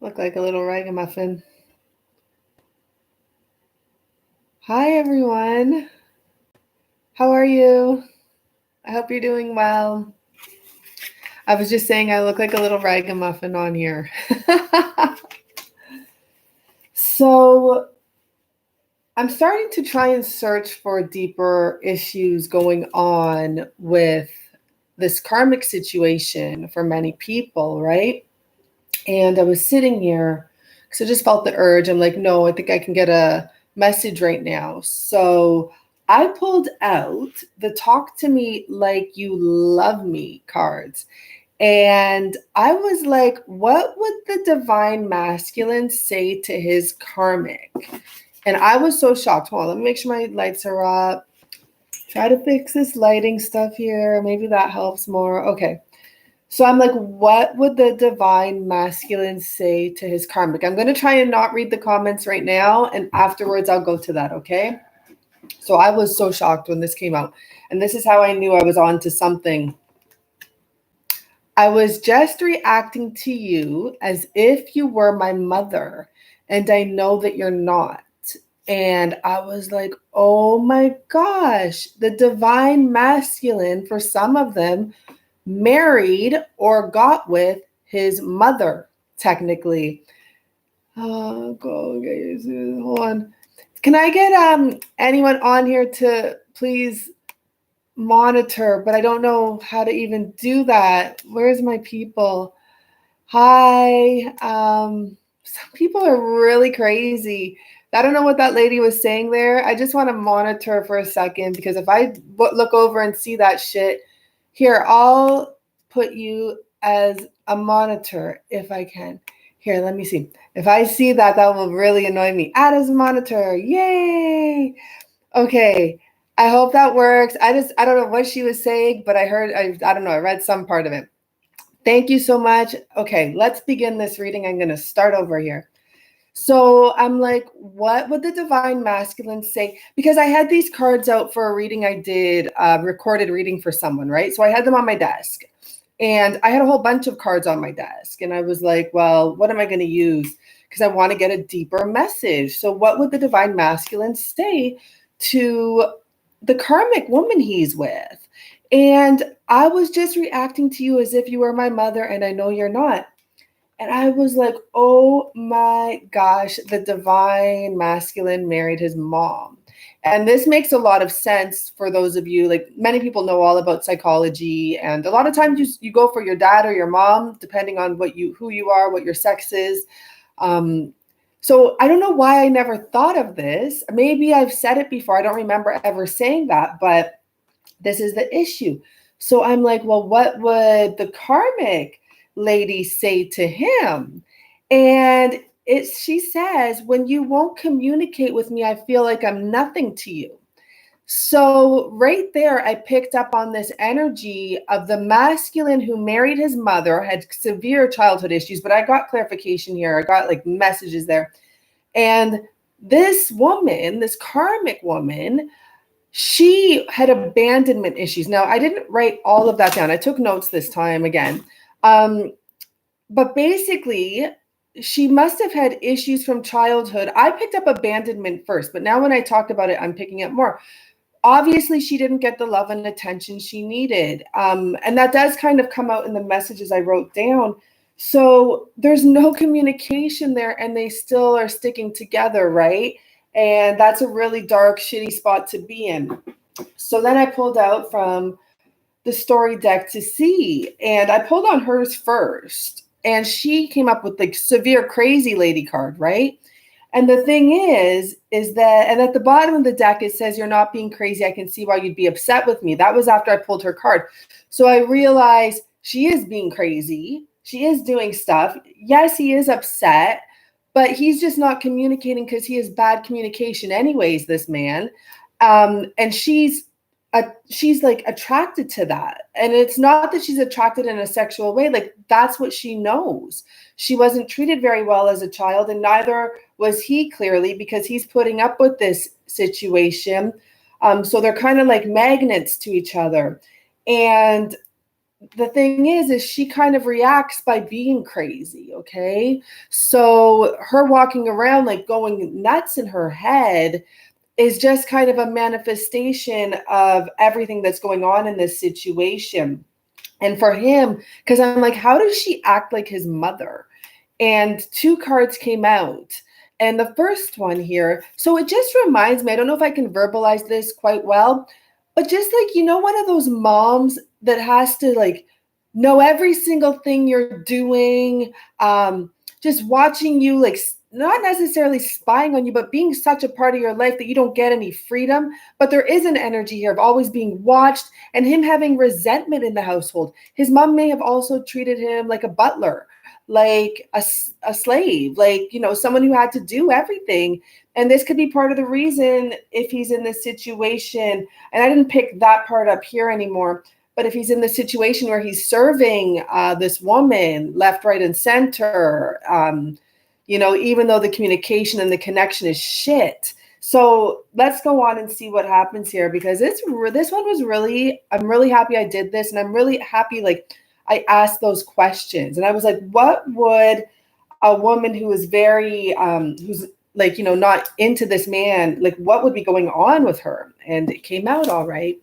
Look like a little ragamuffin. Hi, everyone. How are you? I hope you're doing well. I was just saying I look like a little ragamuffin on here. So I'm starting to try and search for deeper issues going on with this karmic situation for many people, right? And I was sitting here because I just felt the urge. I'm like, no, I think I can get a message right now. So I pulled out the Talk to Me Like You Love Me cards. And I was like, what would the divine masculine say to his karmic? And I was so shocked. Hold on, let me make sure my lights are up. Try to fix this lighting stuff here. Maybe that helps more. Okay. So I'm like, what would the divine masculine say to his karmic? I'm going to try and not read the comments right now. And afterwards, I'll go to that. Okay. So I was so shocked when this came out. And this is how I knew I was on to something. I was just reacting to you as if you were my mother. And I know that you're not. And I was like, oh my gosh, the divine masculine, for some of them, married or got with his mother, technically. Hold on. Can I get anyone on here to please monitor? But I don't know how to even do that. Where's my people? Hi. Some people are really crazy. I don't know what that lady was saying there. I just want to monitor for a second, because if I look over and see that shit, here, I'll put you as a monitor if I can. Here, let me see. If I see that, that will really annoy me. Add as a monitor. Yay. Okay. I hope that works. I don't know what she was saying, but I don't know. I read some part of it. Thank you so much. Okay, let's begin this reading. I'm going to start over here. So I'm like, what would the divine masculine say? Because I had these cards out for a reading I did, recorded reading for someone, right? So I had them on my desk, and I had a whole bunch of cards on my desk. And I was like, well, what am I going to use? Because I want to get a deeper message. So what would the divine masculine say to the karmic woman he's with? And I was just reacting to you as if you were my mother, and I know you're not. And I was like, oh my gosh, the divine masculine married his mom. And this makes a lot of sense for those of you, like many people know all about psychology. And a lot of times you go for your dad or your mom, depending on who you are, what your sex is. So I don't know why I never thought of this. Maybe I've said it before. I don't remember ever saying that, but this is the issue. So I'm like, well, what would the karmic lady say to him? And she says, when you won't communicate with me, I feel like I'm nothing to you. So right there, I picked up on this energy of the masculine who married his mother, had severe childhood issues, but I got clarification here. I got like messages there. And this woman, this karmic woman, she had abandonment issues. Now, I didn't write all of that down. I took notes this time again. But basically, she must have had issues from childhood. I picked up abandonment first, but now when I talked about it, I'm picking up more. Obviously, she didn't get the love and attention she needed. And that does kind of come out in the messages I wrote down. So there's no communication there, and they still are sticking together, right? And that's a really dark, shitty spot to be in. So then I pulled out from the story deck to see, and I pulled on hers first. And she came up with like severe crazy lady card, right? And the thing is that, and at the bottom of the deck, it says, you're not being crazy. I can see why you'd be upset with me. That was after I pulled her card. So I realized she is being crazy. She is doing stuff. Yes, he is upset, but he's just not communicating because he has bad communication anyways, this man. And she's like attracted to that. And it's not that she's attracted in a sexual way. Like, that's what she knows. She wasn't treated very well as a child, and neither was he, clearly, because he's putting up with this situation. So they're kind of like magnets to each other. And the thing is she kind of reacts by being crazy, okay? So her walking around like going nuts in her head is just kind of a manifestation of everything that's going on in this situation. And for him, because I'm like, how does she act like his mother? And two cards came out. And the first one here, so it just reminds me, I don't know if I can verbalize this quite well, but just like, one of those moms that has to like know every single thing you're doing, just watching you, like not necessarily spying on you, but being such a part of your life that you don't get any freedom. But there is an energy here of always being watched and him having resentment in the household. His mom may have also treated him like a butler, like a slave, like, someone who had to do everything. And this could be part of the reason if he's in this situation, and I didn't pick that part up here anymore, but if he's in the situation where he's serving this woman left, right, and center, even though the communication and the connection is shit. So let's go on and see what happens here, because this one was really, I'm really happy I did this. And I'm really happy, like, I asked those questions and I was like, what would a woman who is very, who's like, not into this man, like what would be going on with her? And it came out all right.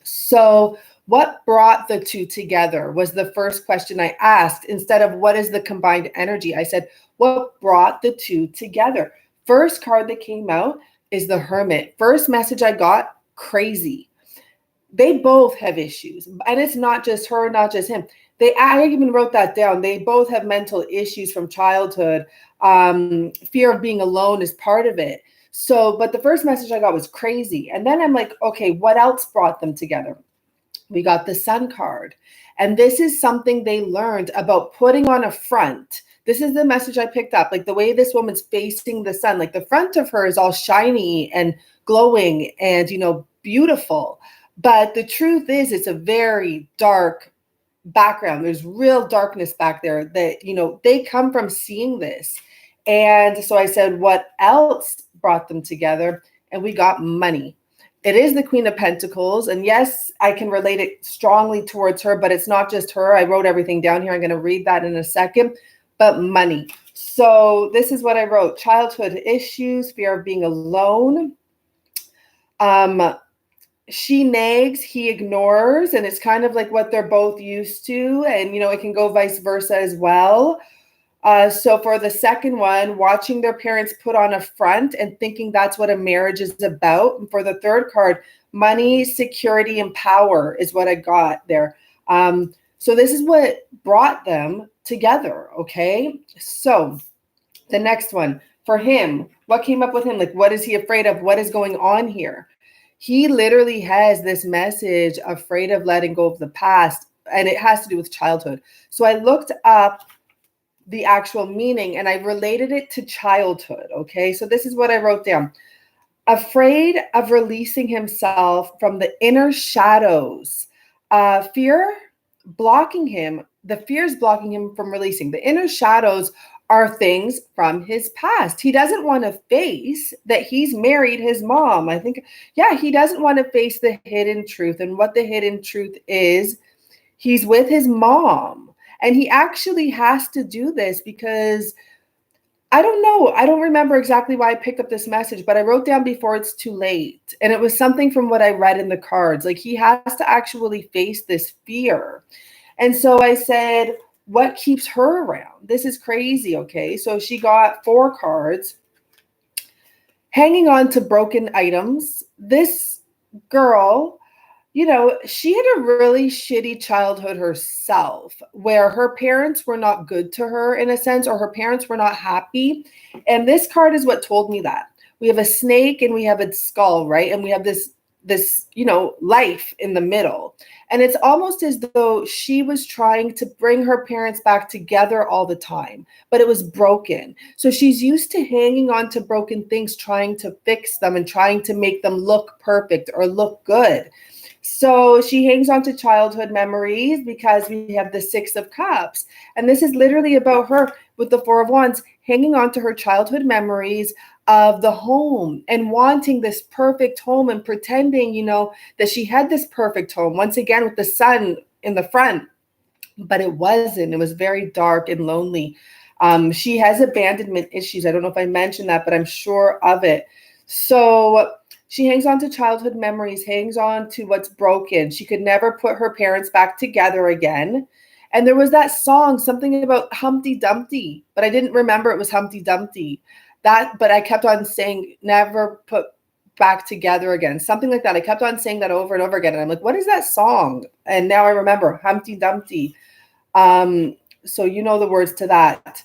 So what brought the two together was the first question I asked. Instead of what is the combined energy, I said, what brought the two together? First card that came out is the Hermit. First message I got, crazy. They both have issues. And it's not just her, not just him. I even wrote that down. They both have mental issues from childhood. Fear of being alone is part of it. So, but the first message I got was crazy. And then I'm like, okay, what else brought them together? We got the Sun card. And this is something they learned about putting on a front. This is the message I picked up. Like the way this woman's facing the sun, like the front of her is all shiny and glowing and, beautiful. But the truth is, it's a very dark background. There's real darkness back there that, they come from seeing this. And so I said, what else brought them together? And we got money. It is the Queen of Pentacles. And yes, I can relate it strongly towards her, but it's not just her. I wrote everything down here. I'm going to read that in a second. But money. So this is what I wrote. Childhood issues, fear of being alone. She nags, he ignores, and it's kind of like what they're both used to. And, it can go vice versa as well. So for the second one, watching their parents put on a front and thinking that's what a marriage is about. And for the third card, money, security, and power is what I got there. So this is what brought them together, okay? So the next one, for him, what came up with him? Like, what is he afraid of? What is going on here? He literally has this message, afraid of letting go of the past, and it has to do with childhood. So I looked up the actual meaning and I related it to childhood, okay? So this is what I wrote down. Afraid of releasing himself from the inner shadows. Fear blocking him. The fear is blocking him from releasing. The inner shadows are things from his past. He doesn't want to face that he's married his mom. I think, he doesn't want to face the hidden truth. And what the hidden truth is, he's with his mom. And he actually has to do this because I don't know. I don't remember exactly why I picked up this message, but I wrote down before it's too late. And it was something from what I read in the cards. Like he has to actually face this fear. And so I said, what keeps her around? This is crazy, okay? So she got 4 cards. Hanging on to broken items. This girl, she had a really shitty childhood herself where her parents were not good to her in a sense, or her parents were not happy. And this card is what told me that. We have a snake and we have a skull, right? And we have this life in the middle. And it's almost as though she was trying to bring her parents back together all the time, but it was broken. So she's used to hanging on to broken things, trying to fix them and trying to make them look perfect or look good. So she hangs on to childhood memories because we have the 6 of Cups. And this is literally about her with the 4 of Wands, hanging on to her childhood memories of the home and wanting this perfect home and pretending, that she had this perfect home. Once again, with the sun in the front, but it wasn't. It was very dark and lonely. She has abandonment issues. I don't know if I mentioned that, but I'm sure of it. So she hangs on to childhood memories, hangs on to what's broken. She could never put her parents back together again. And there was that song, something about Humpty Dumpty, but I didn't remember it was Humpty Dumpty. But I kept on saying, never put back together again, something like that. I kept on saying that over and over again. And I'm like, what is that song? And now I remember Humpty Dumpty. So you know the words to that.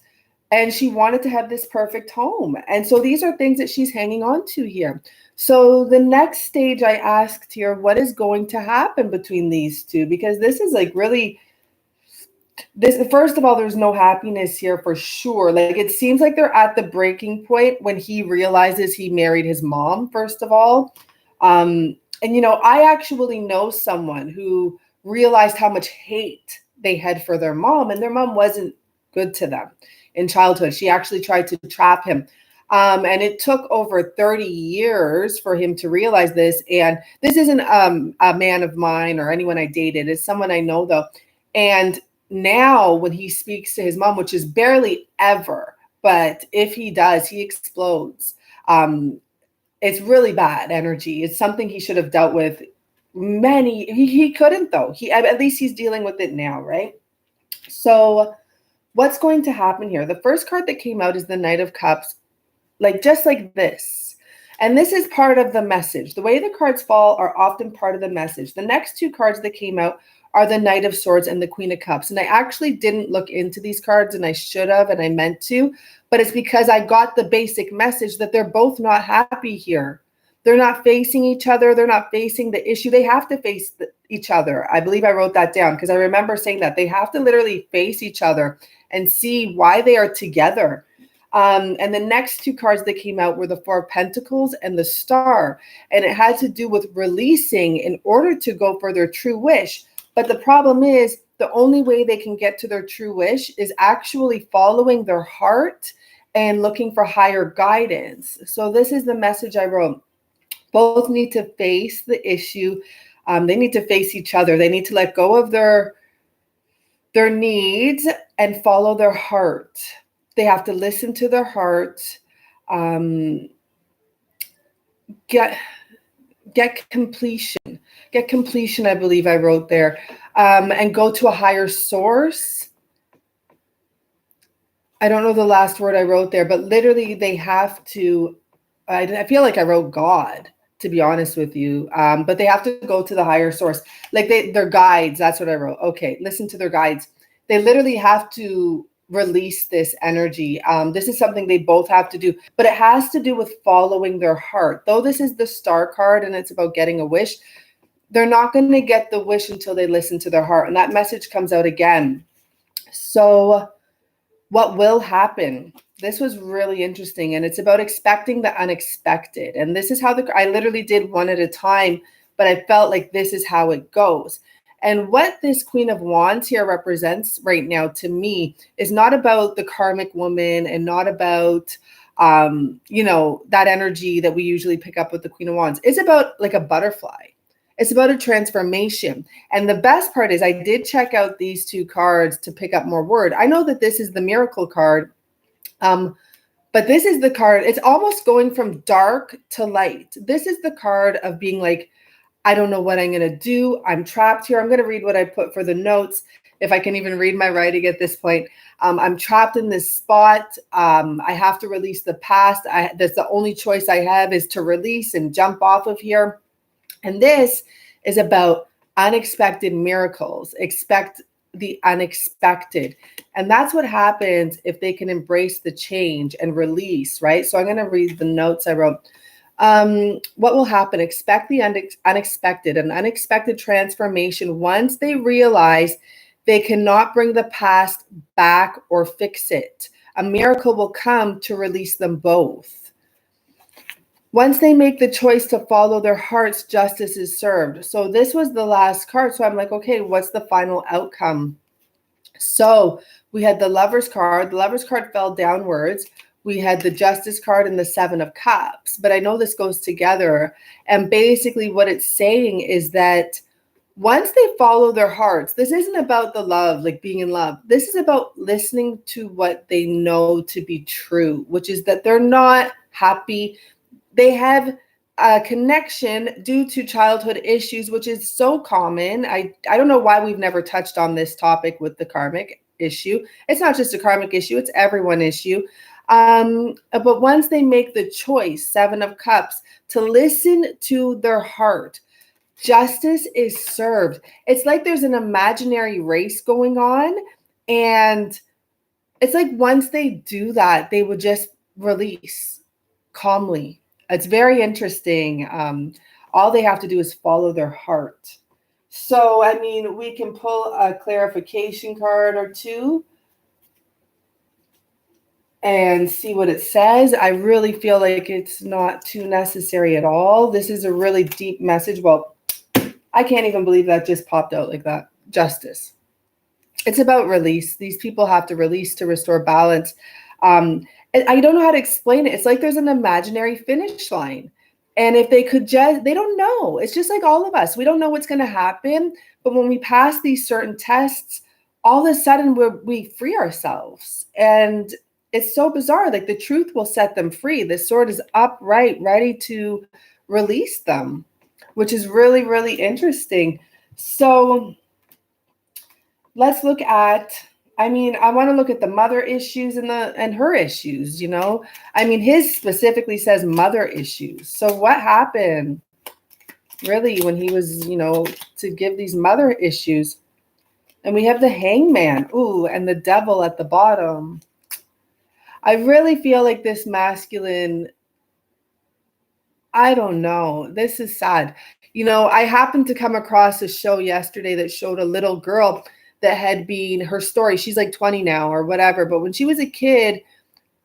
And she wanted to have this perfect home. And so these are things that she's hanging on to here. So the next stage I asked here, what is going to happen between these two? Because this is like really, first of all, there's no happiness here for sure. Like it seems like they're at the breaking point when he realizes he married his mom, first of all. And I actually know someone who realized how much hate they had for their mom, and their mom wasn't good to them in childhood. She actually tried to trap him. And it took over 30 years for him to realize this. And this isn't a man of mine or anyone I dated. It's someone I know, though. And now when he speaks to his mom, which is barely ever, but if he does, he explodes. It's really bad energy. It's something he should have dealt with he couldn't, though. At least he's dealing with it now, right? So what's going to happen here? The first card that came out is the Knight of Cups, just like this. And this is part of the message. The way the cards fall are often part of the message. The next two cards that came out are the Knight of Swords and the Queen of Cups. And I actually didn't look into these cards, and I should have, and I meant to, but it's because I got the basic message that they're both not happy here. They're not facing each other. They're not facing the issue. They have to face each other. I believe I wrote that down because I remember saying that. They have to literally face each other and see why they are together. And the next two cards that came out were the Four of Pentacles and the Star. And it had to do with releasing in order to go for their true wish. But the problem is the only way they can get to their true wish is actually following their heart and looking for higher guidance. So this is the message I wrote. Both need to face the issue. They need to face each other. They need to let go of their needs and follow their heart. They have to listen to their heart. Get completion. Get completion, I believe I wrote there. And go to a higher source. I don't know the last word I wrote there, but literally they have to, I feel like I wrote God, to be honest with you. But they have to go to the higher source. Their guides, that's what I wrote. Okay, listen to their guides. They literally have to release this energy. This is something they both have to do, but it has to do with following their heart. Though this is the Star card and it's about getting a wish, they're not going to get the wish until they listen to their heart. And that message comes out again. So what will happen? This was really interesting. And it's about expecting the unexpected. And this is how I literally did one at a time, but I felt like this is how it goes. And what this Queen of Wands here represents right now to me is not about the karmic woman and not about, that energy that we usually pick up with the Queen of Wands. It's about like a butterfly. It's about a transformation. And the best part is I did check out these two cards to pick up more word. I know that this is the Miracle card, but this is the card. It's almost going from dark to light. This is the card of being like, I don't know what I'm going to do. I'm trapped here. I'm going to read what I put for the notes, if I can even read my writing at this point. I'm trapped in this spot. I have to release the past. That's the only choice I have, is to release and jump off of here. And this is about unexpected miracles. Expect the unexpected. And that's what happens if they can embrace the change and release, right? So I'm going to read the notes I wrote. What will happen? Expect the unexpected, an unexpected transformation once they realize they cannot bring the past back or fix it. A miracle will come to release them both. Once they make the choice to follow their hearts, justice is served. So this was the last card. So I'm like, okay, what's the final outcome? So we had the Lover's card. The Lover's card fell downwards. We had the Justice card and the Seven of Cups. But I know this goes together. And basically what it's saying is that once they follow their hearts, this isn't about the love, like being in love. This is about listening to what they know to be true, which is that they're not happy. They have a connection due to childhood issues, which is so common. I don't know why we've never touched on this topic with the karmic issue. It's not just a karmic issue, it's everyone issue. But once they make the choice, Seven of Cups, to listen to their heart, justice is served. It's like there's an imaginary race going on. And it's like once they do that, they would just release calmly. It's very interesting. All they have to do is follow their heart. So, I mean, we can pull a clarification card or two and see what it says. I really feel like it's not too necessary at all. This is a really deep message. Well, I can't even believe that just popped out like that. Justice. It's about release. These people have to release to restore balance. I don't know how to explain it. It's like there's an imaginary finish line. And if they could just, they don't know. It's just like all of us. We don't know what's going to happen. But when we pass these certain tests, all of a sudden we free ourselves. And it's so bizarre. Like the truth will set them free. The sword is upright, ready to release them, which is really, really interesting. So let's look at, I want to look at the mother issues and her issues, you know. His specifically says mother issues. So what happened really when he was, to give these mother issues? And we have the Hangman, ooh, and the Devil at the bottom. I really feel like this masculine, I don't know. This is sad. I happened to come across a show yesterday that showed a little girl that had been, her story, she's like 20 now or whatever, but when she was a kid,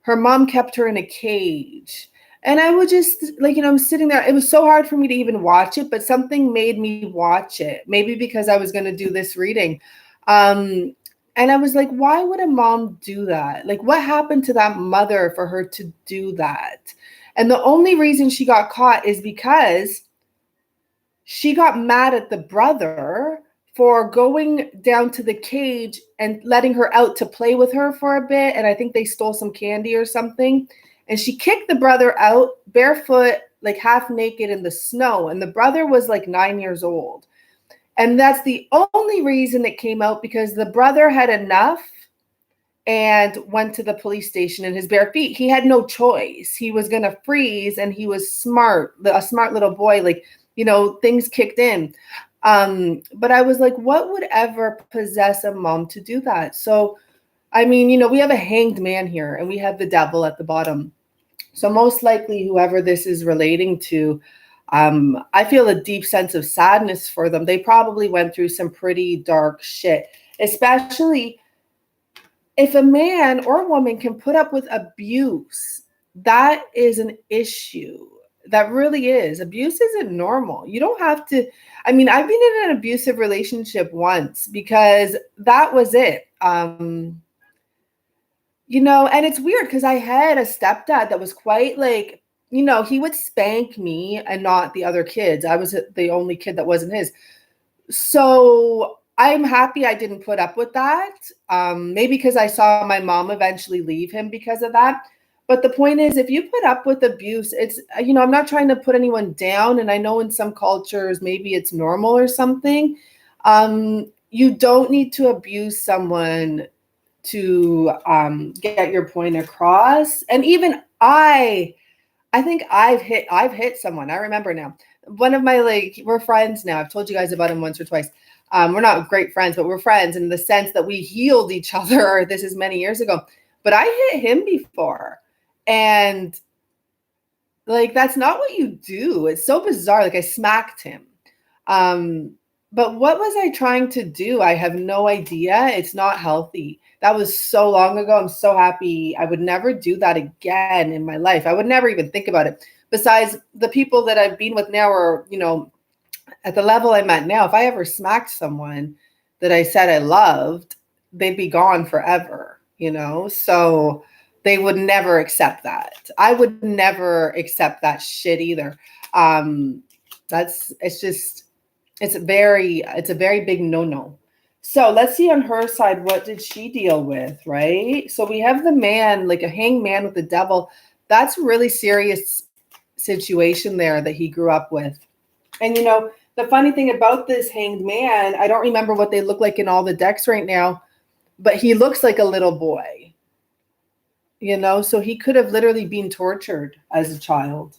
her mom kept her in a cage. And I would just, like, I'm sitting there. It was so hard for me to even watch it, but something made me watch it. Maybe because I was going to do this reading. And I was like, why would a mom do that? Like, what happened to that mother for her to do that? And the only reason she got caught is because she got mad at the brother for going down to the cage and letting her out to play with her for a bit. And I think they stole some candy or something. And she kicked the brother out barefoot, like half naked in the snow. And the brother was like 9 years old. And that's the only reason it came out, because the brother had enough and went to the police station in his bare feet. He had no choice. He was going to freeze, and he was smart, a smart little boy. Like, things kicked in. But I was like, what would ever possess a mom to do that? So, we have a hanged man here, and we have the Devil at the bottom. So most likely whoever this is relating to, I feel a deep sense of sadness for them. They probably went through some pretty dark shit, especially if a man or a woman can put up with abuse. That is an issue. That really is. Abuse isn't normal. You don't have to. I've been in an abusive relationship once because that was it. And it's weird because I had a stepdad that was quite like, he would spank me and not the other kids. I was the only kid that wasn't his. So I'm happy I didn't put up with that. Maybe because I saw my mom eventually leave him because of that. But the point is, if you put up with abuse, it's, I'm not trying to put anyone down. And I know in some cultures, maybe it's normal or something. You don't need to abuse someone to get your point across. And even I think I've hit someone. I remember now. One of my, we're friends now. I've told you guys about him once or twice. We're not great friends, but we're friends in the sense that we healed each other. This is many years ago. But I hit him before. And that's not what you do. It's so bizarre. I smacked him. But what was I trying to do? I have no idea. It's not healthy. That was so long ago. I'm so happy. I would never do that again in my life. I would never even think about it. Besides, the people that I've been with now are, at the level I'm at now. If I ever smacked someone that I said I loved, they'd be gone forever, So they would never accept that. I would never accept that shit either. It's just, It's a very big no-no. So let's see on her side, what did she deal with, right? So we have the man, like a hanged man with the devil. That's a really serious situation there that he grew up with. And the funny thing about this hanged man, I don't remember what they look like in all the decks right now, but he looks like a little boy. So he could have literally been tortured as a child.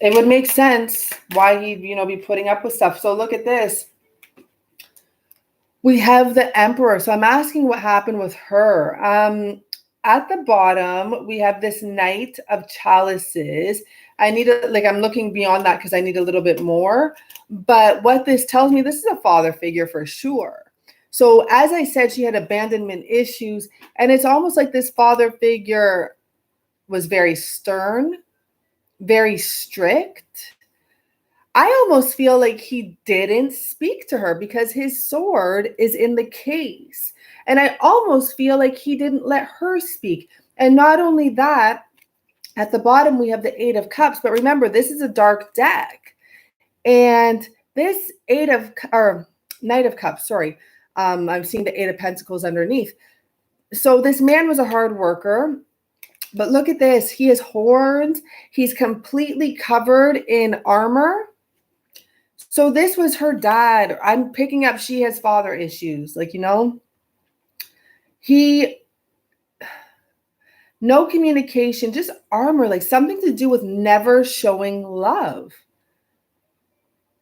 It would make sense why he'd, be putting up with stuff. So look at this. We have the Emperor. So I'm asking what happened with her. At the bottom, we have this Knight of Chalices. I'm looking beyond that because I need a little bit more. But what this tells me, this is a father figure for sure. So as I said, she had abandonment issues. And it's almost like this father figure was very stern, very strict. I almost feel like he didn't speak to her because his sword is in the case. And I almost feel like he didn't let her speak. And not only that, at the bottom, we have the Eight of Cups. But remember, this is a dark deck. And this Knight of Cups, sorry. I'm seeing the Eight of Pentacles underneath. So this man was a hard worker. But look at this. He has horns. He's completely covered in armor. So this was her dad. I'm picking up she has father issues. No communication, just armor, like something to do with never showing love.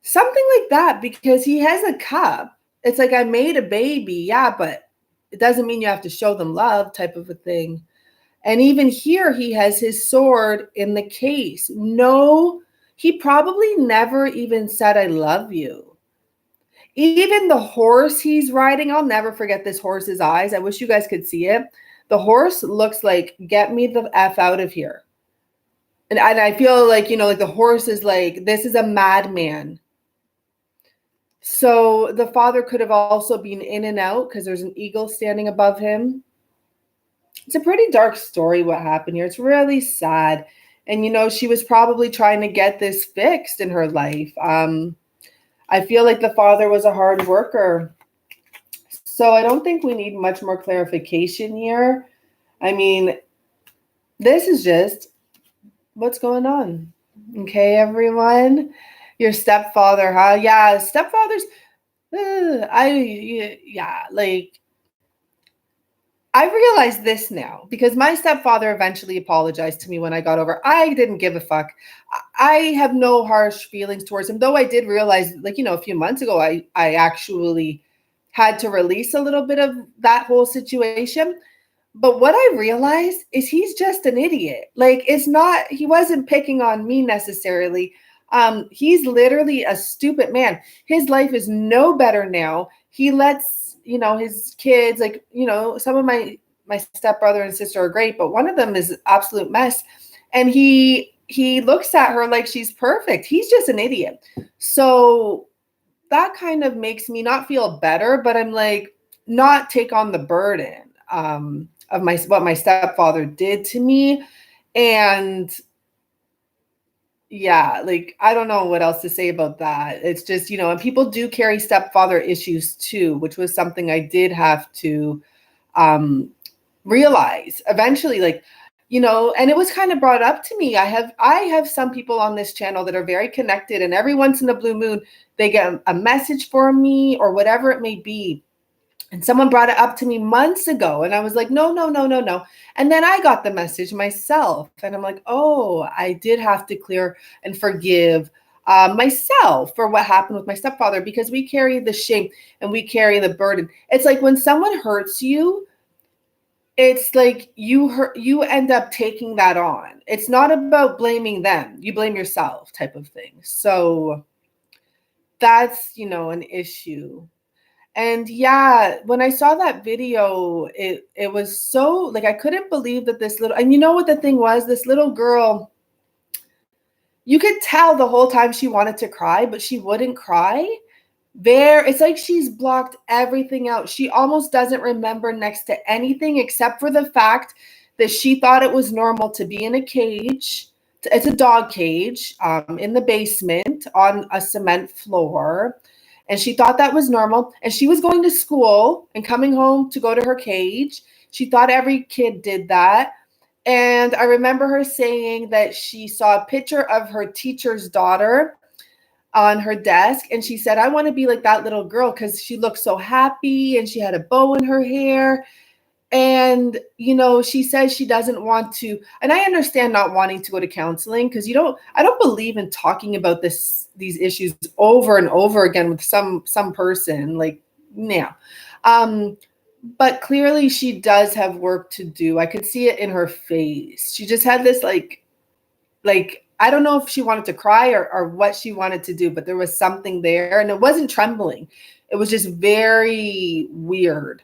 Something like that, because he has a cup. It's like, I made a baby. Yeah, but it doesn't mean you have to show them love type of a thing. And even here, he has his sword in the case. No, he probably never even said, I love you. Even the horse he's riding, I'll never forget this horse's eyes. I wish you guys could see it. The horse looks like, get me the F out of here. And I feel like, like the horse is like, this is a madman. So the father could have also been in and out because there's an eagle standing above him. It's a pretty dark story what happened here. It's really sad. And, she was probably trying to get this fixed in her life. I feel like the father was a hard worker. So I don't think we need much more clarification here. I mean, this is just what's going on. Okay, everyone? Your stepfather, huh? Yeah, stepfathers. I realize this now because my stepfather eventually apologized to me when I got over. I didn't give a fuck. I have no harsh feelings towards him, though I did realize, a few months ago, I actually had to release a little bit of that whole situation. But what I realized is he's just an idiot. He wasn't picking on me necessarily. He's literally a stupid man. His life is no better now. He lets his kids, some of my stepbrother and sister are great, but one of them is an absolute mess. And he looks at her like she's perfect. He's just an idiot. So that kind of makes me not feel better, but I'm like, not take on the burden of what my stepfather did to me. And yeah, I don't know what else to say about that. It's just, and people do carry stepfather issues too, which was something I did have to realize eventually, and it was kind of brought up to me. I have some people on this channel that are very connected, and every once in a blue moon, they get a message for me or whatever it may be. And someone brought it up to me months ago, and I was like, no. And then I got the message myself, and I'm like, oh, I did have to clear and forgive myself for what happened with my stepfather, because we carry the shame and we carry the burden. It's like when someone hurts you, it's like you end up taking that on. It's not about blaming them. You blame yourself type of thing. So that's, an issue. And yeah, when I saw that video, it was so, I couldn't believe that this little, and you know what the thing was? This little girl, you could tell the whole time she wanted to cry, but she wouldn't cry. It's like she's blocked everything out. She almost doesn't remember next to anything except for the fact that she thought it was normal to be in a cage, It's a dog cage in the basement on a cement floor. And she thought that was normal. And she was going to school and coming home to go to her cage. She thought every kid did that. And I remember her saying that she saw a picture of her teacher's daughter on her desk. And she said, I want to be like that little girl because she looked so happy and she had a bow in her hair. And, she says she doesn't want to, and I understand not wanting to go to counseling because I don't believe in talking about these issues over and over again with some person, like, yeah. But clearly she does have work to do. I could see it in her face. She just had this like, I don't know if she wanted to cry or what she wanted to do, but there was something there and it wasn't trembling. It was just very weird.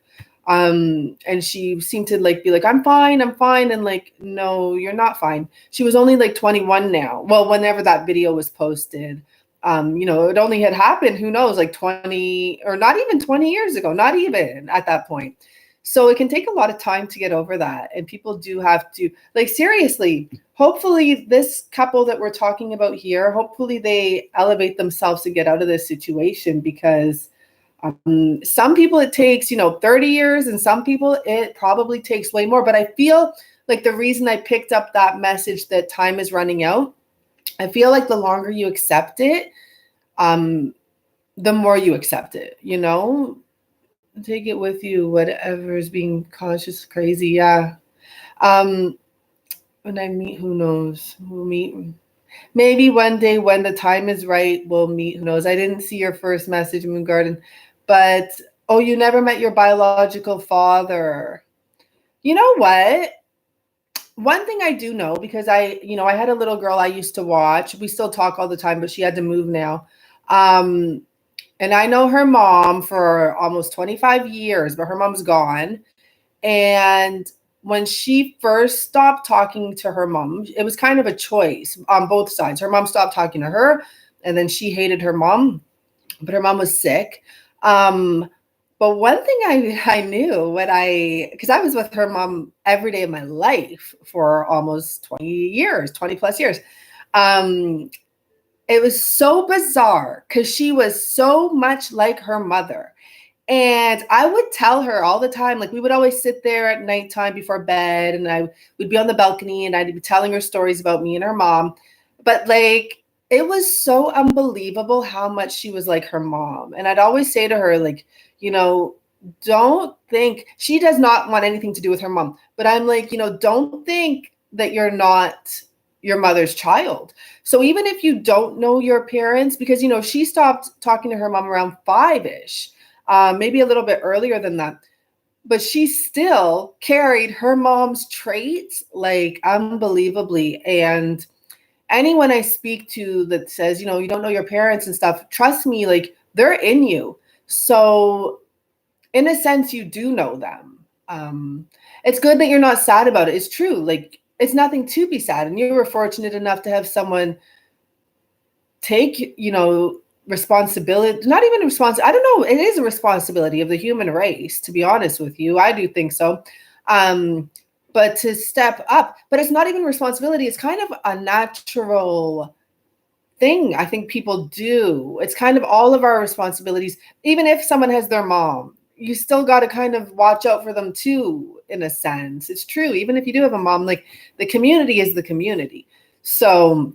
And she seemed to be like, I'm fine. And like, no, you're not fine. She was only like 21 now. Well, whenever that video was posted, it only had happened, who knows, like 20 or not even 20 years ago, not even at that point. So it can take a lot of time to get over that. And people do have to, seriously, hopefully this couple that we're talking about here, hopefully they elevate themselves to get out of this situation because some people it takes, 30 years and some people it probably takes way more. But I feel like the reason I picked up that message that time is running out, I feel like the longer you accept it, the more you accept it, take it with you, whatever is being conscious, crazy. Yeah. When I meet, who knows, we'll meet. Maybe one day when the time is right, we'll meet. Who knows? I didn't see your first message, Moon Garden. But, you never met your biological father. You know what? One thing I do know, because I had a little girl I used to watch. We still talk all the time, but she had to move now. And I know her mom for almost 25 years, but her mom's gone. And when she first stopped talking to her mom, it was kind of a choice on both sides. Her mom stopped talking to her, and then she hated her mom, but her mom was sick. But one thing I knew because I was with her mom every day of my life for almost 20 plus years. It was so bizarre because she was so much like her mother. And I would tell her all the time, we would always sit there at nighttime before bed and we'd be on the balcony and I'd be telling her stories about me and her mom. But it was so unbelievable how much she was like her mom. And I'd always say to her, don't think, she does not want anything to do with her mom. But I'm like, don't think that you're not your mother's child. So even if you don't know your parents, because, she stopped talking to her mom around 5-ish, maybe a little bit earlier than that. But she still carried her mom's traits unbelievably. And anyone I speak to that says, you don't know your parents and stuff, trust me, they're in you. So in a sense, you do know them. It's good that you're not sad about it. It's true. It's nothing to be sad. And you were fortunate enough to have someone take, responsibility, not even responsibility. I don't know. It is a responsibility of the human race, to be honest with you. I do think so. But to step up, but it's not even responsibility. It's kind of a natural thing I think people do. It's kind of all of our responsibilities. Even if someone has their mom, you still got to kind of watch out for them too, in a sense. It's true. Even if you do have a mom, the community is the community. So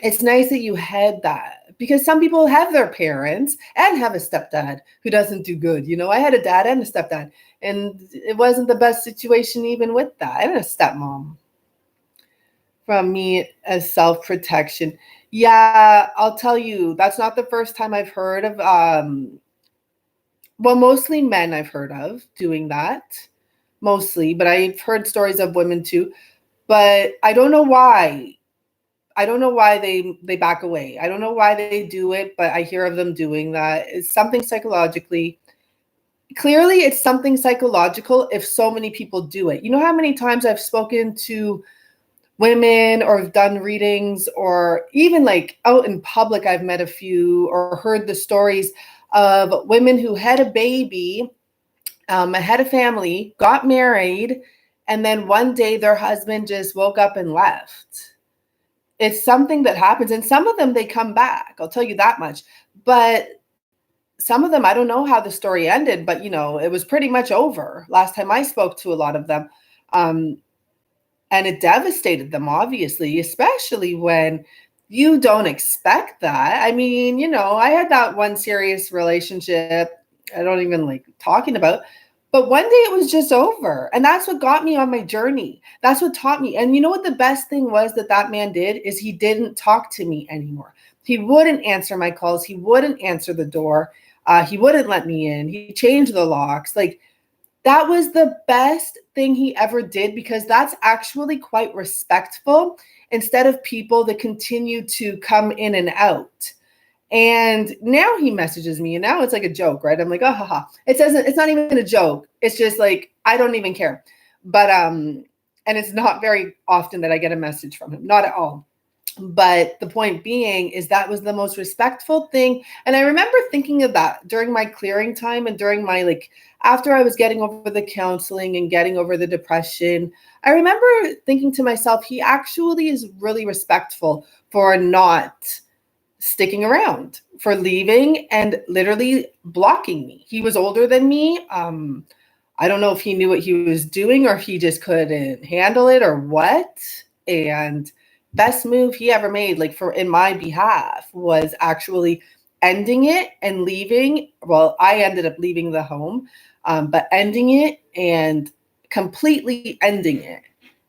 it's nice that you had that, because some people have their parents and have a stepdad who doesn't do good. I had a dad and a stepdad, and it wasn't the best situation even with that. And a stepmom. From me as self-protection. Yeah, I'll tell you, that's not the first time I've heard of, mostly men I've heard of doing that, mostly, but I've heard stories of women too. But I don't know why. I don't know why they back away. I don't know why they do it, but I hear of them doing that. It's something psychologically. Clearly, it's something psychological if so many people do it. You know how many times I've spoken to women or done readings, or even out in public, I've met a few or heard the stories of women who had a baby, had a family, got married, and then one day their husband just woke up and left. it's something that happens, and some of them, they come back. I'll tell you that much. But some of them, I don't know how the story ended, but it was pretty much over last time I spoke to a lot of them. Um, and it devastated them, obviously, especially when you don't expect that. I mean, I had that one serious relationship I don't even like talking about. But one day it was just over. And that's what got me on my journey. That's what taught me. And you know what the best thing was that man did is he didn't talk to me anymore. He wouldn't answer my calls. He wouldn't answer the door. He wouldn't let me in. He changed the locks. Like, that was the best thing he ever did, because that's actually quite respectful instead of people that continue to come in and out. And now he messages me, and now it's like a joke, right? I'm like, oh, haha. It's not even a joke. It's just like, I don't even care. But, and it's not very often that I get a message from him, not at all. But the point being is that was the most respectful thing. And I remember thinking of that during my clearing time and during my, after I was getting over the counseling and getting over the depression, I remember thinking to myself, he actually is really respectful for not sticking around, for leaving and literally blocking me. He was older than me. I don't know if he knew what he was doing or if he just couldn't handle it or what. And best move he ever made, in my behalf, was actually ending it and leaving. Well, I ended up leaving the home, but ending it and completely ending it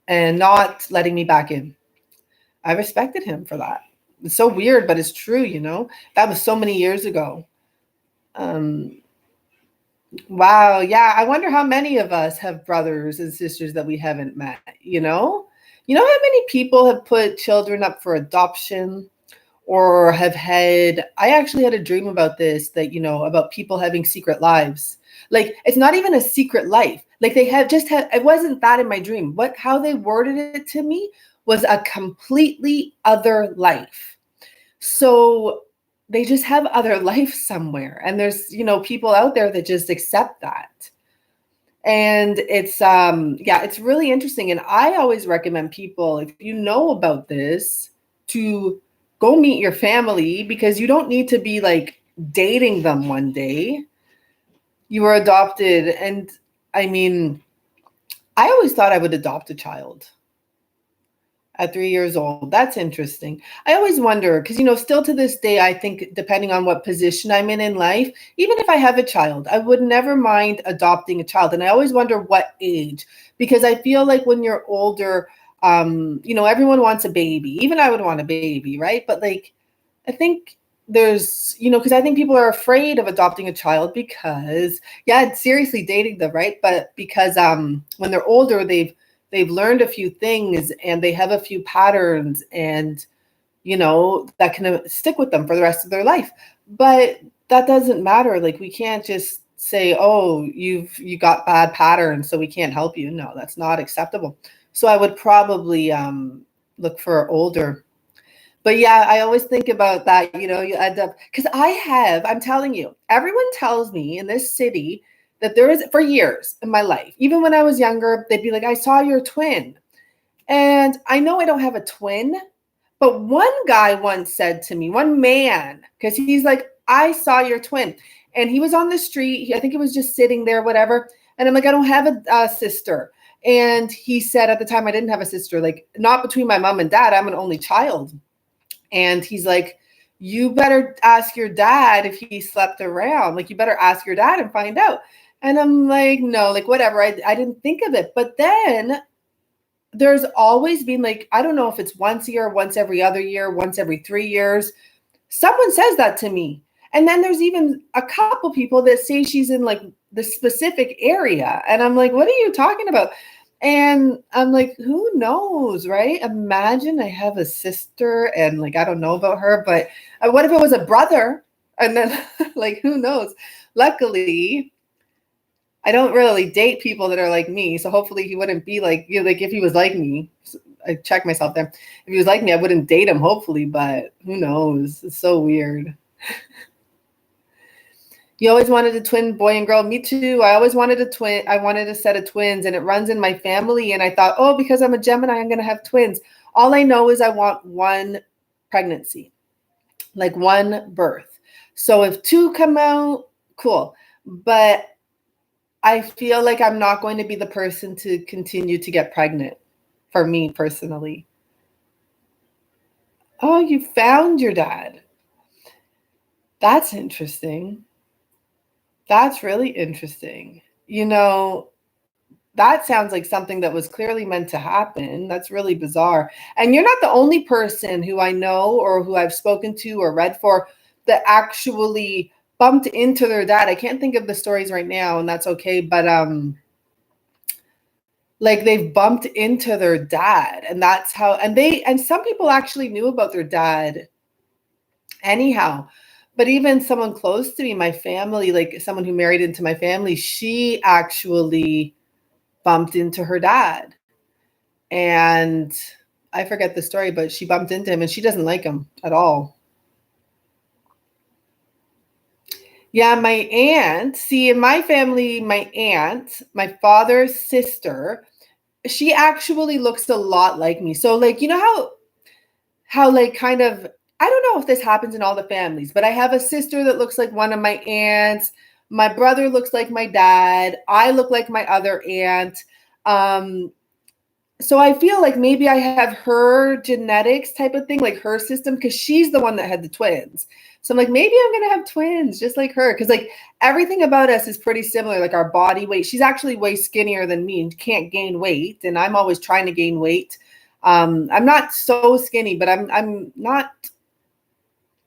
and not letting me back in. I respected him for that. It's so weird, but it's true, That was so many years ago. Wow. Yeah. I wonder how many of us have brothers and sisters that we haven't met, You know how many people have put children up for adoption or have I actually had a dream about this, that, about people having secret lives. It's not even a secret life. They have it wasn't that in my dream. How they worded it to me was a completely other life. So they just have other life somewhere. And there's, people out there that just accept that. And it's, it's really interesting. And I always recommend people, if you know about this, to go meet your family, because you don't need to be dating them one day. You were adopted. And I mean, I always thought I would adopt a child at 3 years old. That's interesting. I always wonder, because, still to this day, I think depending on what position I'm in life, even if I have a child, I would never mind adopting a child. And I always wonder what age, because I feel like when you're older, everyone wants a baby. Even I would want a baby, right? But I think there's, because I think people are afraid of adopting a child because, it's seriously dating them, right? But because when they're older, they've learned a few things and they have a few patterns and, that can stick with them for the rest of their life. But that doesn't matter. We can't just say, oh, you got bad patterns, so we can't help you. No, that's not acceptable. So I would probably look for older. But yeah, I always think about that, you end up, because I'm telling you, everyone tells me in this city that there is, for years in my life, even when I was younger, they'd be like, I saw your twin. And I know I don't have a twin, but one guy once said to me, one man, because he's like, I saw your twin. And he was on the street. I think he was just sitting there, whatever. And I'm like, I don't have a sister. And he said at the time I didn't have a sister, not between my mom and dad. I'm an only child. And he's like, you better ask your dad if he slept around. You better ask your dad and find out. And I'm like, no, whatever. I didn't think of it. But then there's always been I don't know if it's once a year, once every other year, once every 3 years. Someone says that to me. And then there's even a couple people that say she's in the specific area. And I'm like, what are you talking about? And I'm like, who knows, right? Imagine I have a sister and I don't know about her, but what if it was a brother? And then who knows? Luckily, I don't really date people that are like me. So hopefully he wouldn't be if he was like me. I checked myself there. If he was like me, I wouldn't date him, hopefully, but who knows? It's so weird. You always wanted a twin boy and girl. Me too. I always wanted a twin. I wanted a set of twins, and it runs in my family. And I thought, oh, because I'm a Gemini, I'm going to have twins. All I know is I want one pregnancy, like one birth. So if two come out, cool. But I feel like I'm not going to be the person to continue to get pregnant for me personally. Oh, you found your dad. That's interesting. That's really interesting. You know, that sounds like something that was clearly meant to happen. That's really bizarre. And you're not the only person who I know or who I've spoken to or read for that actually bumped into their dad. I can't think of the stories right now, and that's okay. But like they've bumped into their dad, and that's how, and some people actually knew about their dad anyhow. But even someone close to me, my family, like someone who married into my family, she actually bumped into her dad. And I forget the story, but she bumped into him and she doesn't like him at all. Yeah, my aunt, see, in my family, my aunt, my father's sister, she actually looks a lot like me. So like, you know how like kind of, I don't know if this happens in all the families, but I have a sister that looks like one of my aunts. My brother looks like my dad. I look like my other aunt. So I feel like maybe I have her genetics type of thing, like her system, because she's the one that had the twins. So I'm like, maybe I'm going to have twins just like her. Because like everything about us is pretty similar, like our body weight. She's actually way skinnier than me and can't gain weight. And I'm always trying to gain weight. I'm not so skinny, but I'm not,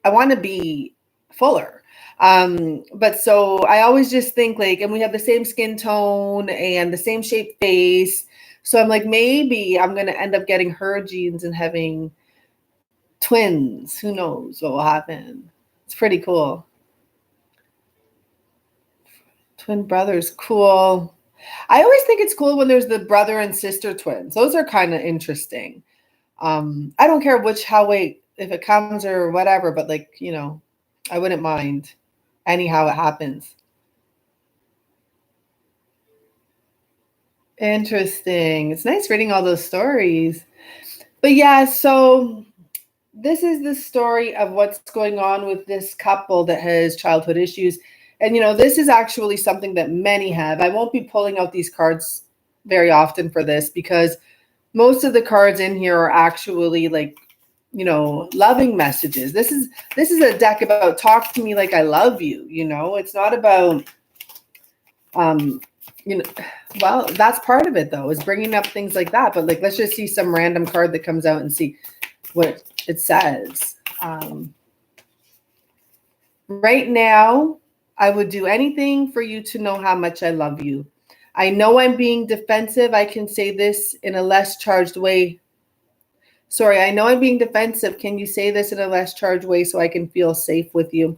I want to be fuller. But so I always just think like, and we have the same skin tone and the same shaped face. So I'm like, maybe I'm going to end up getting her genes and having twins. Who knows what will happen? It's pretty cool. Twin brothers, cool. I always think it's cool when there's the brother and sister twins. Those are kind of interesting. I don't care if it comes or whatever, but like, you know, I wouldn't mind anyhow it happens. Interesting. It's nice reading all those stories. But yeah, so this is the story of what's going on with this couple that has childhood issues. And, you know, this is actually something that many have. I won't be pulling out these cards very often for this because most of the cards in here are actually like, you know, loving messages. This is a deck about talk to me like I love you. You know, it's not about, you know, well, that's part of it though, is bringing up things like that. But like, let's just see some random card that comes out and see what it says. Right now, I would do anything for you to know how much I love you. I know I'm being defensive. I can say this in a less charged way. Sorry, I know I'm being defensive. Can you say this in a less charged way so I can feel safe with you?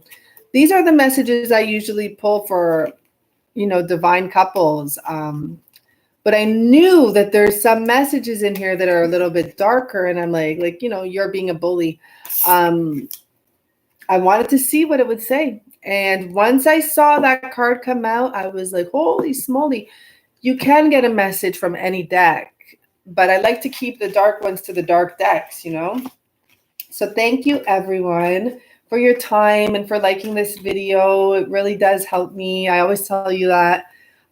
These are the messages I usually pull for, you know, divine couples. But I knew that there's some messages in here that are a little bit darker. And I'm like, you know, you're being a bully. I wanted to see what it would say. And once I saw that card come out, I was like, holy smoly, you can get a message from any deck. But I like to keep the dark ones to the dark decks, you know? So thank you, everyone, for your time and for liking this video. It really does help me. I always tell you that.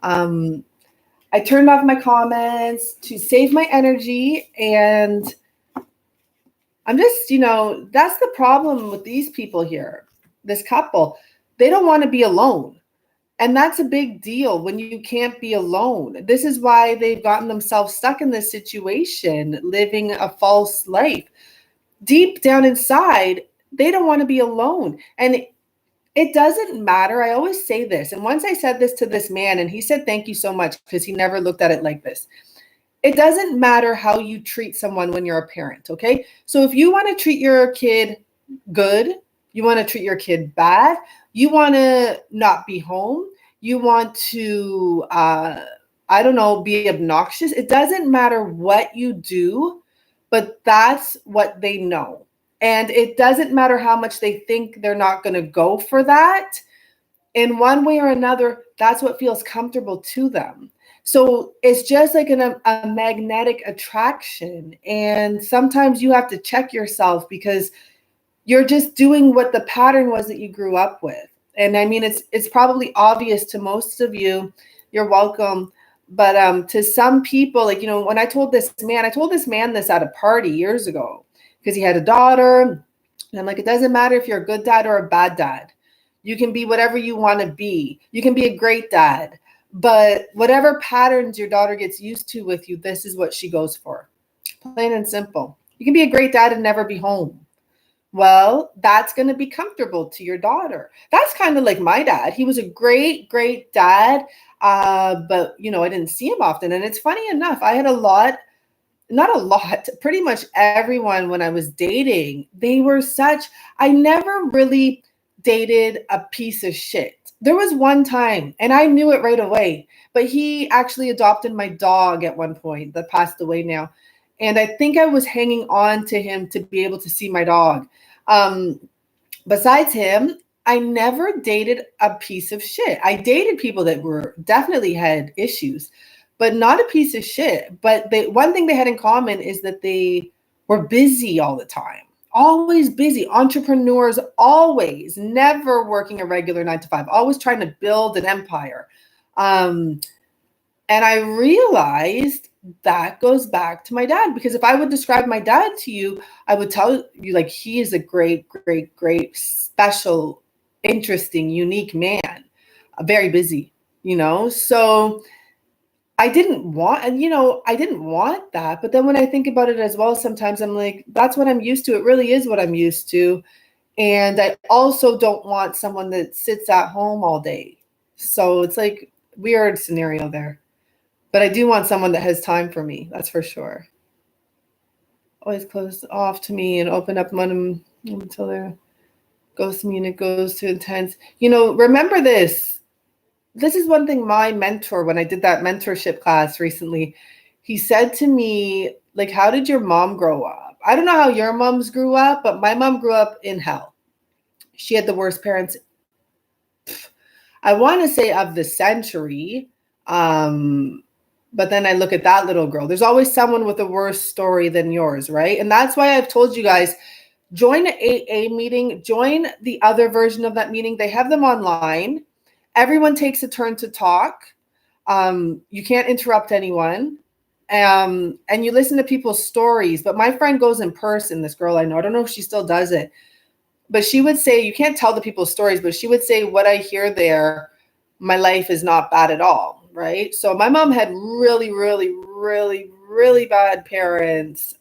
I turned off my comments to save my energy, and I'm just, you know, that's the problem with these people here, this couple. They don't want to be alone. And that's a big deal when you can't be alone. This is why they've gotten themselves stuck in this situation, living a false life. Deep down inside, they don't want to be alone. And it doesn't matter. I always say this. And once I said this to this man, and he said, thank you so much, because he never looked at it like this. It doesn't matter how you treat someone when you're a parent, okay? So if you want to treat your kid good, you want to treat your kid bad, you want to not be home, you want to, I don't know, be obnoxious. It doesn't matter what you do, but that's what they know. And it doesn't matter how much they think they're not going to go for that. In one way or another, that's what feels comfortable to them. So it's just like a magnetic attraction. And sometimes you have to check yourself because you're just doing what the pattern was that you grew up with. And I mean, it's probably obvious to most of you. You're welcome. But to some people, like, when I told this man this at a party years ago because he had a daughter. And I'm like, it doesn't matter if you're a good dad or a bad dad. You can be whatever you want to be. You can be a great dad. But whatever patterns your daughter gets used to with you, this is what she goes for. Plain and simple. You can be a great dad and never be home. Well, that's going to be comfortable to your daughter. That's kind of like my dad. He was a great, great dad. But, I didn't see him often. And it's funny enough, I had not a lot, pretty much everyone when I was dating, I never really dated a piece of shit. There was one time, and I knew it right away, but he actually adopted my dog at one point that passed away now. And I think I was hanging on to him to be able to see my dog. Besides him, I never dated a piece of shit. I dated people that definitely had issues, but not a piece of shit. But one thing they had in common is that they were busy all the time. Always busy. Entrepreneurs, always. Never working a regular 9 to 5. Always trying to build an empire. And I realized that goes back to my dad, because if I would describe my dad to you, I would tell you, like, he is a great, great, great, special, interesting, unique man. Very busy, So I didn't want that. But then when I think about it as well, sometimes I'm like, that's what I'm used to. It really is what I'm used to. And I also don't want someone that sits at home all day. So it's like weird scenario there. But I do want someone that has time for me. That's for sure. Always closed off to me and open up until they're ghost me and it goes too intense. Remember this. This is one thing my mentor, when I did that mentorship class recently, he said to me, like, how did your mom grow up? I don't know how your moms grew up, but my mom grew up in hell. She had the worst parents, I want to say, of the century. But then I look at that little girl. There's always someone with a worse story than yours, right? And that's why I've told you guys, join an AA meeting, join the other version of that meeting. They have them online. Everyone takes a turn to talk. You can't interrupt anyone. And you listen to people's stories. But my friend goes in person, this girl I know. I don't know if she still does it. But she would say, you can't tell the people's stories, but she would say, what I hear there, my life is not bad at all, right? So my mom had really, really, really, really bad parents.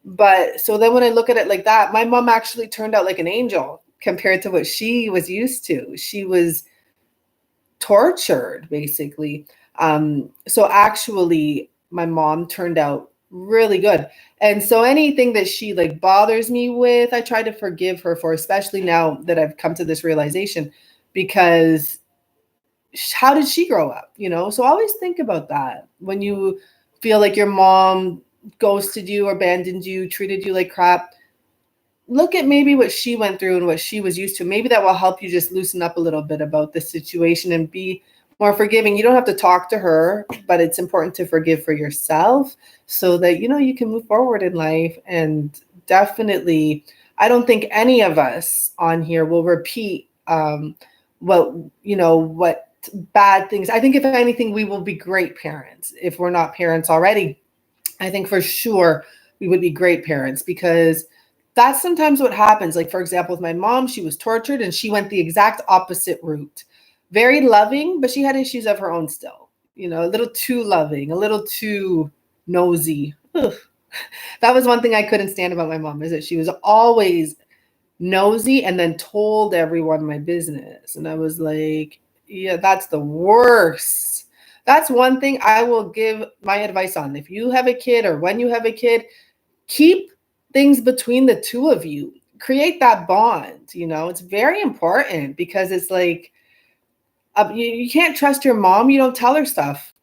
But so then when I look at it like that, my mom actually turned out like an angel compared to what she was used to. She was tortured, basically. So actually, my mom turned out really good. And so anything that she like bothers me with, I try to forgive her for, especially now that I've come to this realization, because how did she grow up? So always think about that when you feel like your mom ghosted you, abandoned you, treated you like crap. Look at maybe what she went through and what she was used to. Maybe that will help you just loosen up a little bit about the situation and be more forgiving. You don't have to talk to her, but it's important to forgive for yourself so that, you can move forward in life. And definitely, I don't think any of us on here will repeat what bad things. I think if anything, we will be great parents. If we're not parents already, I think for sure we would be great parents, because that's sometimes what happens. Like, for example, with my mom, she was tortured and she went the exact opposite route. Very loving, but she had issues of her own still, a little too loving, a little too nosy. Ugh. That was one thing I couldn't stand about my mom, is that she was always nosy and then told everyone my business. And I was like, yeah, that's the worst. That's one thing I will give my advice on. If you have a kid or when you have a kid, keep things between the two of you. Create that bond. It's very important, because it's like, you can't trust your mom. You don't tell her stuff.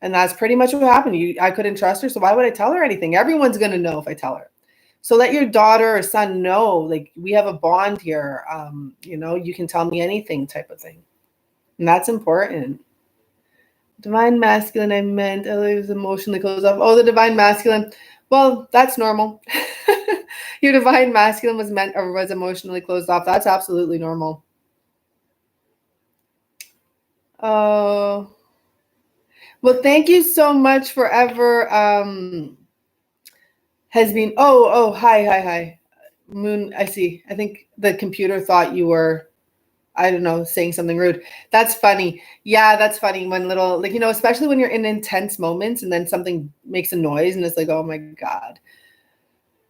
And that's pretty much what happened. I couldn't trust her. So why would I tell her anything? Everyone's going to know if I tell her. So let your daughter or son know, like, we have a bond here. You can tell me anything type of thing. And that's important. Divine masculine, I meant it was emotionally closed off. Oh, the divine masculine. Well, that's normal. Your divine masculine was meant or was emotionally closed off. That's absolutely normal. Oh, well, thank you so much forever. Has been, hi. Moon, I see. I think the computer thought you were, I don't know, saying something rude. That's funny. Yeah, that's funny when little, like, especially when you're in intense moments and then something makes a noise and it's like, oh my God.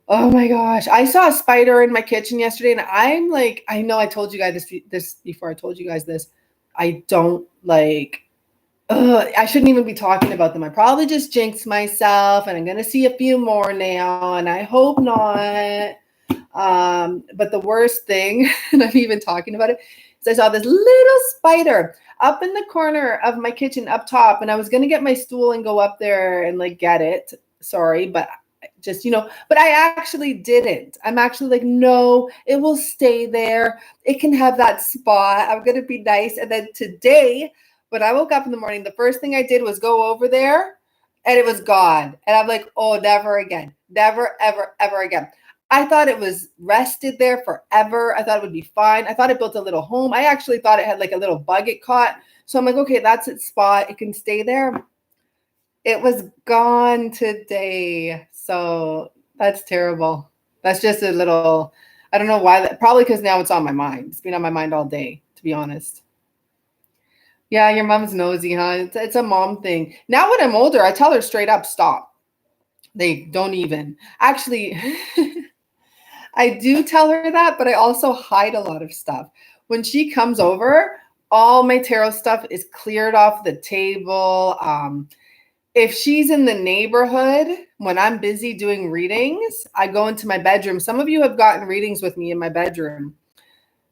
Oh my gosh. I saw a spider in my kitchen yesterday and I'm like, I know I told you guys this before. I told you guys this. I don't like, I shouldn't even be talking about them. I probably just jinxed myself and I'm going to see a few more now and I hope not. But the worst thing, and I'm even talking about it, is I saw this little spider up in the corner of my kitchen up top and I was going to get my stool and go up there and like get it. Sorry, but just, but I actually didn't. I'm actually like, no, it will stay there. It can have that spot. I'm going to be nice. And then today, when I woke up in the morning, the first thing I did was go over there and it was gone. And I'm like, oh, never again. Never, ever, ever again. I thought it was rested there forever. I thought it would be fine. I thought it built a little home. I actually thought it had like a little bug it caught. So I'm like, okay, that's its spot. It can stay there. It was gone today. So that's terrible. That's just a little, I don't know why. Probably because now it's on my mind. It's been on my mind all day, to be honest. Yeah, your mom's nosy, huh? It's a mom thing. Now when I'm older, I tell her straight up, stop. They don't even. Actually, I do tell her that, but I also hide a lot of stuff. When she comes over, all my tarot stuff is cleared off the table. If she's in the neighborhood, when I'm busy doing readings, I go into my bedroom. Some of you have gotten readings with me in my bedroom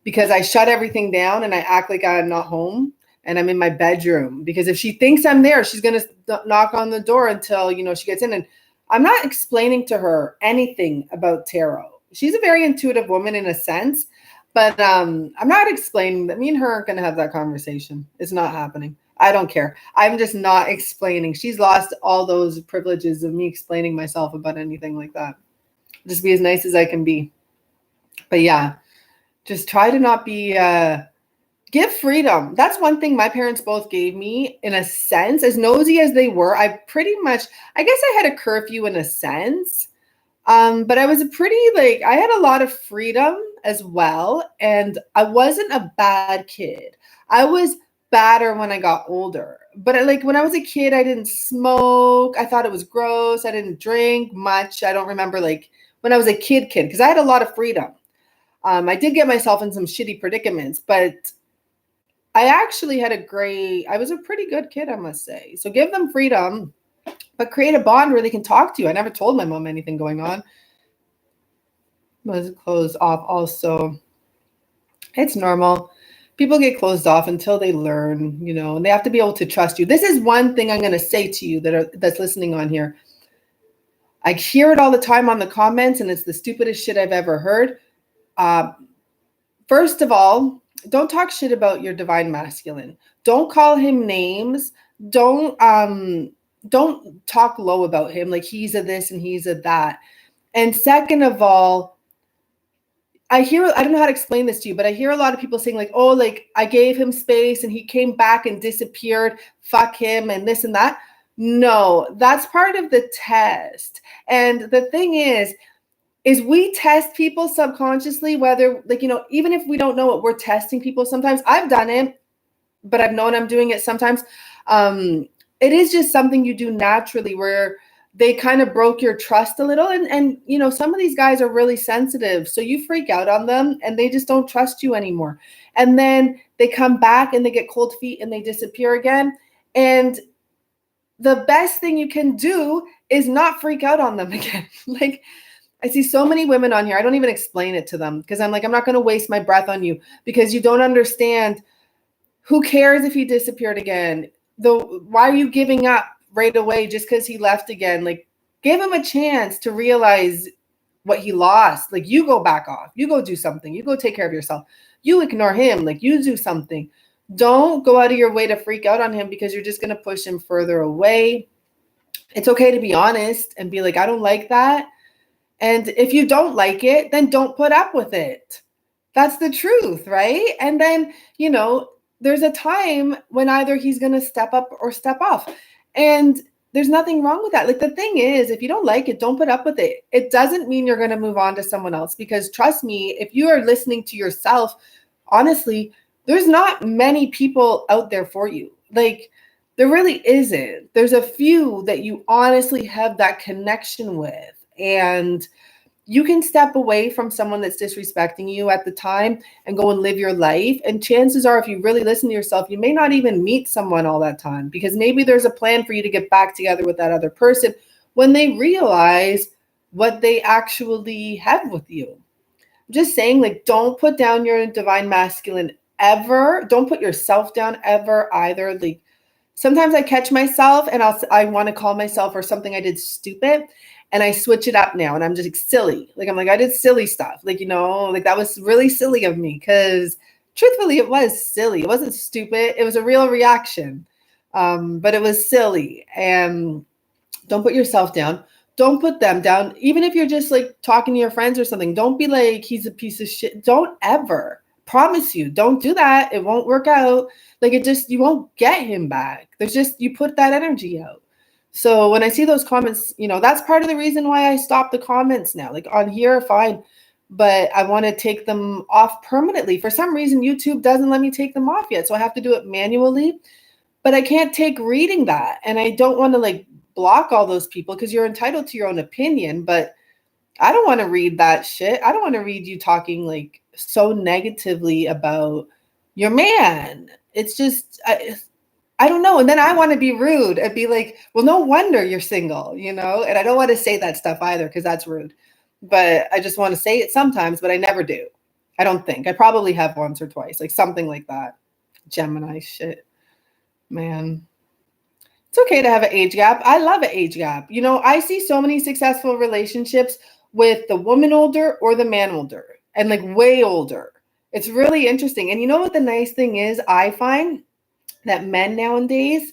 because I shut everything down and I act like I'm not home and I'm in my bedroom. Because if she thinks I'm there, she's going to knock on the door until, she gets in. And I'm not explaining to her anything about tarot. She's a very intuitive woman in a sense, but I'm not explaining that. Me and her aren't going to have that conversation. It's not happening. I don't care. I'm just not explaining. She's lost all those privileges of me explaining myself about anything like that. Just be as nice as I can be. But yeah, just try to not be, give freedom. That's one thing my parents both gave me in a sense. As nosy as they were, I guess I had a curfew in a sense. But I was I had a lot of freedom as well. And I wasn't a bad kid. I was badder when I got older. But when I was a kid, I didn't smoke. I thought it was gross. I didn't drink much. I don't remember when I was a kid, because I had a lot of freedom. I did get myself in some shitty predicaments, but I actually I was a pretty good kid, I must say. So give them freedom, but create a bond where they can talk to you. I never told my mom anything going on. Was closed off also. It's normal. People get closed off until they learn, and they have to be able to trust you. This is one thing I'm going to say to you that's listening on here. I hear it all the time on the comments, and it's the stupidest shit I've ever heard. First of all, don't talk shit about your divine masculine. Don't call him names. Don't talk low about him, like he's a this and he's a that. And second of all, I don't know how to explain this to you, but I hear a lot of people saying I gave him space and he came back and disappeared. Fuck him and this and that. No, that's part of the test. And the thing is we test people subconsciously, whether even if we don't know it, we're testing people sometimes. I've done it, but I've known I'm doing it sometimes. It is just something you do naturally where they kind of broke your trust a little. And some of these guys are really sensitive. So you freak out on them and they just don't trust you anymore. And then they come back and they get cold feet and they disappear again. And the best thing you can do is not freak out on them again. I see so many women on here. I don't even explain it to them because I'm I'm not going to waste my breath on you because you don't understand. Who cares if he disappeared again? Why are you giving up right away just because he left again? Give him a chance to realize what he lost. You go back off. You go do something. You go take care of yourself. You ignore him. You do something. Don't go out of your way to freak out on him because you're just going to push him further away. It's okay to be honest and be like, I don't like that. And if you don't like it, then don't put up with it. That's the truth, right? And then, there's a time when either he's going to step up or step off. And there's nothing wrong with that. Like, the thing is, if you don't like it, don't put up with it. It doesn't mean you're going to move on to someone else, because trust me, if you are listening to yourself, honestly, there's not many people out there for you. Like, there really isn't. There's a few that you honestly have that connection with. And you can step away from someone that's disrespecting you at the time and go and live your life. And chances are, if you really listen to yourself, you may not even meet someone all that time, because maybe there's a plan for you to get back together with that other person when they realize what they actually have with you. I'm just saying, like, don't put down your divine masculine ever. Don't put yourself down ever either. Like, sometimes I catch myself and I want to call myself or something I did stupid, and I switch it up now and I'm just like silly. Like, I'm like, I did silly stuff. Like, like that was really silly of me, because truthfully, it was silly. It wasn't stupid. It was a real reaction. But it was silly. And don't put yourself down. Don't put them down. Even if you're just like talking to your friends or something, don't be like, he's a piece of shit. Don't ever. Promise you, don't do that. It won't work out. Like, you won't get him back. You put that energy out. So when I see those comments, that's part of the reason why I stopped the comments now. Like, on here, fine, but I want to take them off permanently. For some reason, YouTube doesn't let me take them off yet. So I have to do it manually, but I can't take reading that. And I don't want to like block all those people, because you're entitled to your own opinion, but I don't want to read that shit. I don't want to read you talking like so negatively about your man. It's just, I don't know. And then I want to be rude and be like, well, no wonder you're single, And I don't want to say that stuff either, because that's rude. But I just want to say it sometimes, but I never do. I don't think. I probably have once or twice, like something like that. Gemini shit. Man. It's okay to have an age gap. I love an age gap. I see so many successful relationships with the woman older or the man older, and like way older. It's really interesting. And you know what the nice thing is? I find that men nowadays,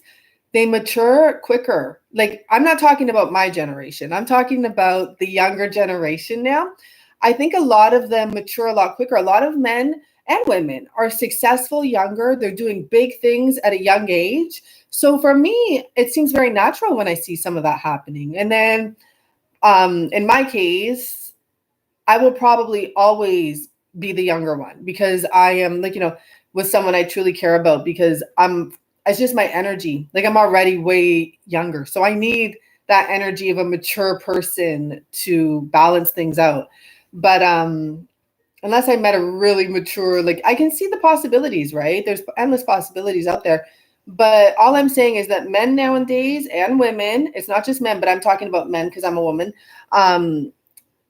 they mature quicker. Like, I'm not talking about my generation. I'm talking about the younger generation now. I think a lot of them mature a lot quicker. A lot of men and women are successful younger. They're doing big things at a young age. So for me, it seems very natural when I see some of that happening. And then in my case, I will probably always be the younger one, because I am like, with someone I truly care about, because it's just my energy. Like, I'm already way younger. So I need that energy of a mature person to balance things out. But unless I met a really mature, like, I can see the possibilities, right? There's endless possibilities out there. But all I'm saying is that men nowadays, and women, it's not just men, but I'm talking about men because I'm a woman,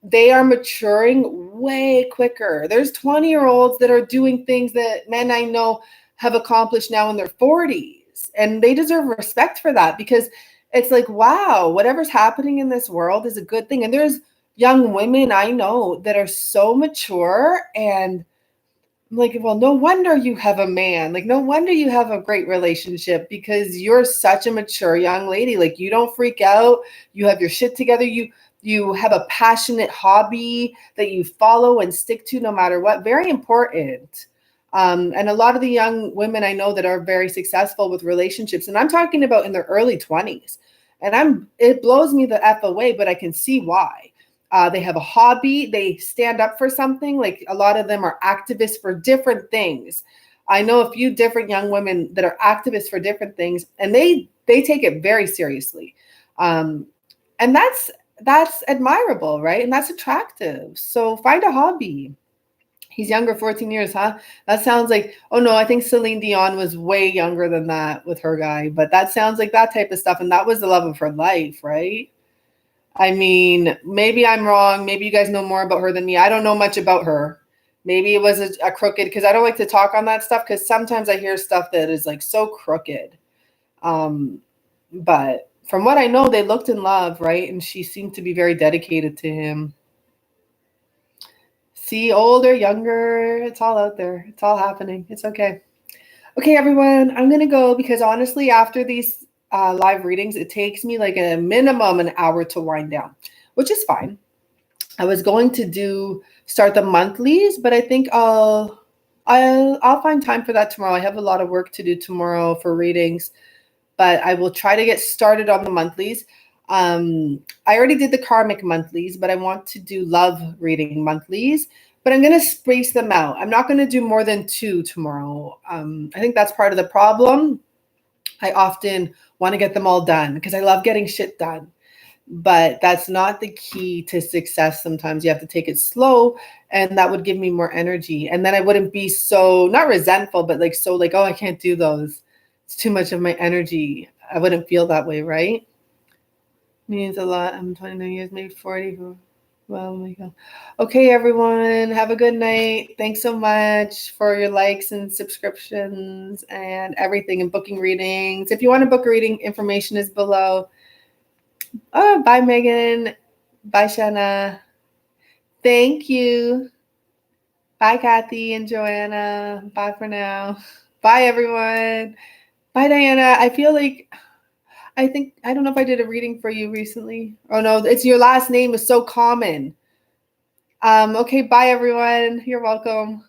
they are maturing way quicker. There's 20-year-olds that are doing things that men I know have accomplished now in their 40s. And they deserve respect for that, because it's like, wow, whatever's happening in this world is a good thing. And there's young women I know that are so mature, and I'm like, well, no wonder you have a man. Like, no wonder you have a great relationship, because you're such a mature young lady. Like, you don't freak out. You have your shit together. You have a passionate hobby that you follow and stick to no matter what. Very important. And a lot of the young women I know that are very successful with relationships, and I'm talking about in their early 20s, and it blows me the F away, but I can see why. They have a hobby. They stand up for something. Like, a lot of them are activists for different things. I know a few different young women that are activists for different things, and they take it very seriously. And that's admirable, right? And that's attractive. So find a hobby. He's younger, 14 years, huh? That sounds like, oh no, I think Celine Dion was way younger than that with her guy, but that sounds like that type of stuff. And that was the love of her life, right? I mean, maybe I'm wrong. Maybe you guys know more about her than me. I don't know much about her. Maybe it was a crooked, because I don't like to talk on that stuff, because sometimes I hear stuff that is like so crooked. But from what I know, they looked in love, right? And she seemed to be very dedicated to him. See, older, younger, it's all out there. It's all happening. It's okay. Okay, everyone, I'm going to go because honestly, after these live readings, it takes me like a minimum an hour to wind down, which is fine. I was going to start the monthlies, but I think I'll find time for that tomorrow. I have a lot of work to do tomorrow for readings, but I will try to get started on the monthlies. I already did the karmic monthlies, but I want to do love reading monthlies. But I'm going to space them out. I'm not going to do more than 2 tomorrow. I think that's part of the problem. I often want to get them all done because I love getting shit done. But that's not the key to success. Sometimes you have to take it slow, and that would give me more energy. And then I wouldn't be so, not resentful, but like so like, oh, I can't do those. It's too much of my energy. I wouldn't feel that way, right? Means a lot. I'm 29 years, maybe 40. Well, oh my God. Okay, everyone. Have a good night. Thanks so much for your likes and subscriptions and everything and booking readings. If you want to book a reading, information is below. Oh, bye, Megan. Bye, Shanna. Thank you. Bye, Kathy and Joanna. Bye for now. Bye, everyone. Bye, Diana. I don't know if I did a reading for you recently. Oh, no, it's your last name is so common. Okay, bye, everyone. You're welcome.